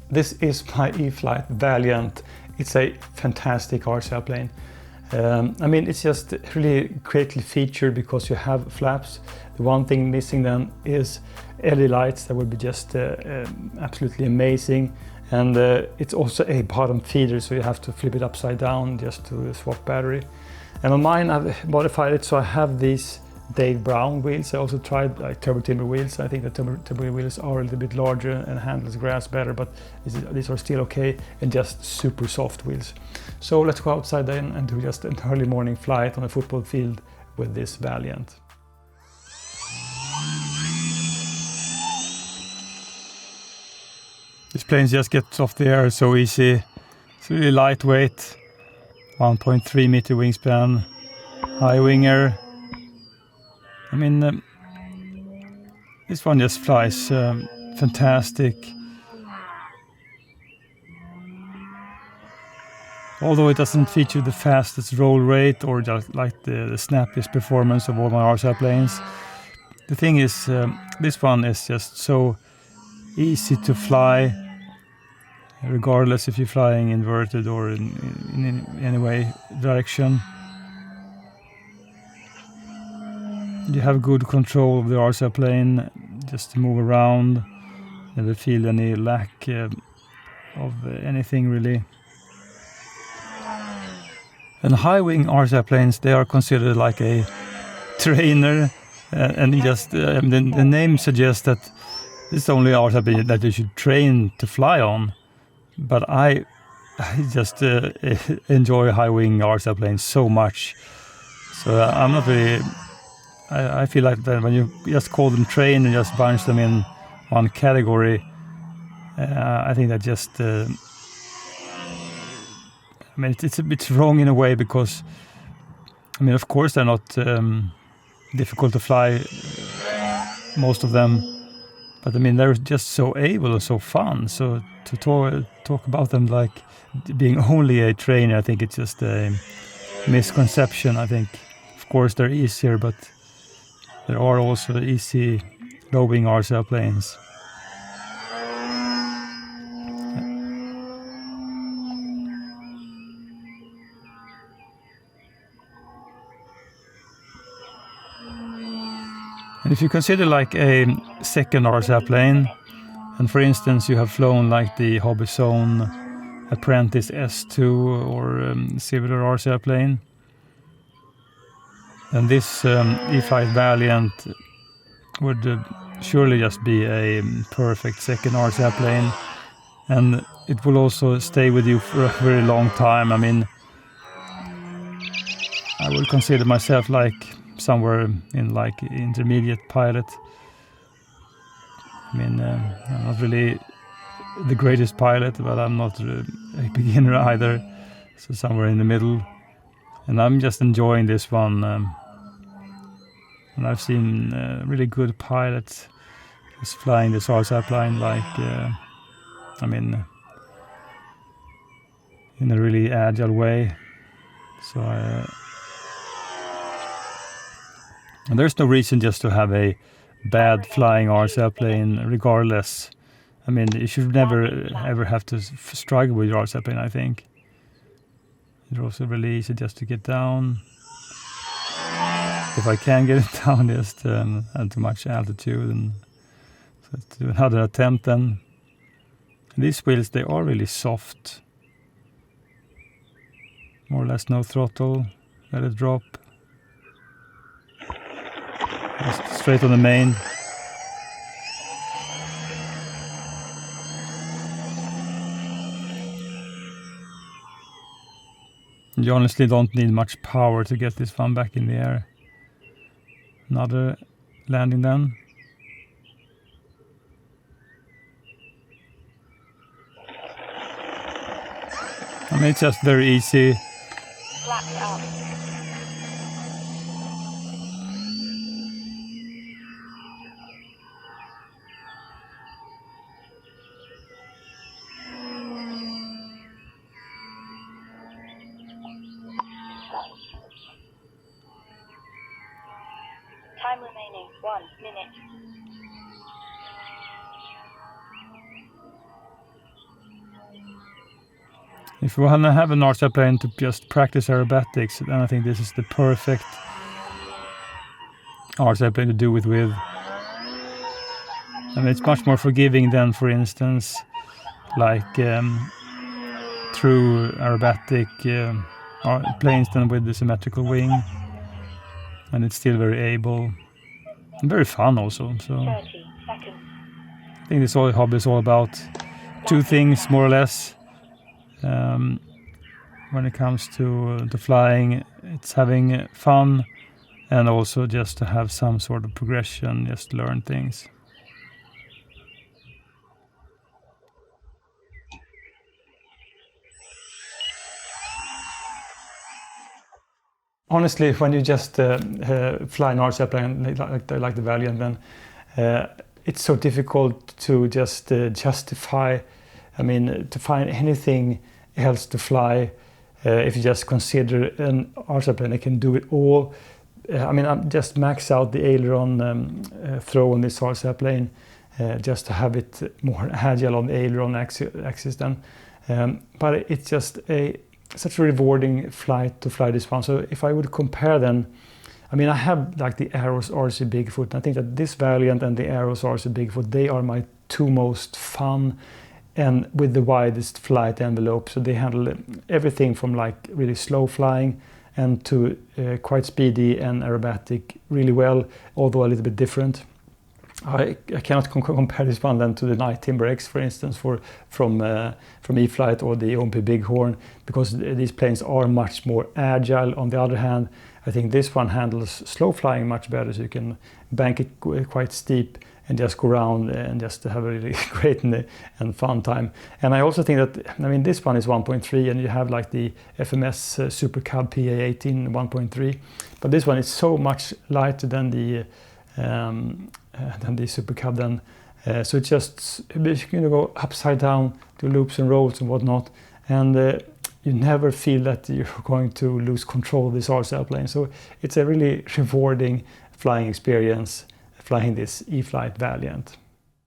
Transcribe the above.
This is my E-Flite Valiant. It's a fantastic RC plane. I mean, it's just really greatly featured because you have flaps. The one thing missing then is LED lights. That would be just absolutely amazing. And it's also a bottom feeder, so you have to flip it upside down just to swap battery. And on mine, I've modified it so I have these Dave Brown wheels. I also tried like turbo timber wheels. I think the turbo wheels are a little bit larger and handles grass better, but these are still okay and just super soft wheels. So let's go outside then and do just an early morning flight on a football field with this Valiant. This plane just gets off the air so easy. It's really lightweight, 1.3 meter wingspan, high winger. I mean, this one just flies fantastic. Although it doesn't feature the fastest roll rate or just like the snappiest performance of all my RC planes, the thing is, this one is just so easy to fly, regardless if you're flying inverted or in any way direction. You have good control of the RC plane, just to move around, never feel any lack of anything really. And high-wing RC planes, they are considered like a trainer, and just the name suggests that it's the only RC plane that you should train to fly on. But I just enjoy high-wing RC planes so much, so I'm not really. I feel like that when you just call them train and just bunch them in one category, I think that just. I mean, it's a bit wrong in a way because, I mean, of course they're not difficult to fly, most of them, but I mean they're just so able and so fun. So to talk about them like being only a trainer, I think it's just a misconception. I think, of course, they're easier, but there are also easy low-wing RC planes. And if you consider like a second RC plane, and for instance you have flown like the Hobbyzone Apprentice S2 or similar RC plane, then this E-Flite Valiant would surely just be a perfect second RC plane, and it will also stay with you for a very long time. I mean, I would consider myself like somewhere in like intermediate pilot. I mean, I'm not really the greatest pilot, but I'm not a beginner either, so somewhere in the middle. And I'm just enjoying this one. And I've seen really good pilots just flying this RC plane like, I mean, in a really agile way. So and there's no reason just to have a bad flying RC plane regardless. I mean, you should never ever have to struggle with your RC plane, I think. It's also really easy just to get down. If I can get it down just at too much altitude, and so let's do another attempt then. And these wheels, they are really soft. More or less no throttle, let it drop. Just straight on the main. You honestly don't need much power to get this one back in the air. Another landing then. I mean, it's just very easy. Flaps up. Time remaining 1 minute. If you want to have an arts airplane to just practice aerobatics, then I think this is the perfect arts airplane to do it with. I mean, it's much more forgiving than, for instance, like true aerobatic planes than with the symmetrical wing. And it's still very able and very fun also. So 30 seconds. I think this whole hobby is all about two things, more or less. When it comes to flying, it's having fun and also just to have some sort of progression, just learn things. Honestly, when you just fly an arts airplane like the Valiant, then it's so difficult to just justify, I mean, to find anything else to fly. If you just consider an arts airplane, it can do it all. I mean, I'm just max out the aileron throw on this arts airplane just to have it more agile on the aileron axis then. But it's just such a rewarding flight to fly this one. So if I would compare then, I mean, I have like the Aeros RC Bigfoot. I think that this Valiant and the Aeros RC Bigfoot, they are my two most fun and with the widest flight envelope. So they handle everything from like really slow flying and to quite speedy and aerobatic really well, although a little bit different. I cannot compare this one then to the Night Timber X, for instance, from E-Flite or the OMP Bighorn, because these planes are much more agile. On the other hand, I think this one handles slow flying much better, so you can bank it quite steep and just go around and just have a really great and fun time. And I also think that, I mean, this one is 1.3 and you have like the FMS Super Cub PA18 1.3, but this one is so much lighter than the Super Cub then. So it's just, you go upside down, do loops and rolls and whatnot, and you never feel that you're going to lose control of this arts airplane. So it's a really rewarding flying experience, flying this E-Flite Valiant.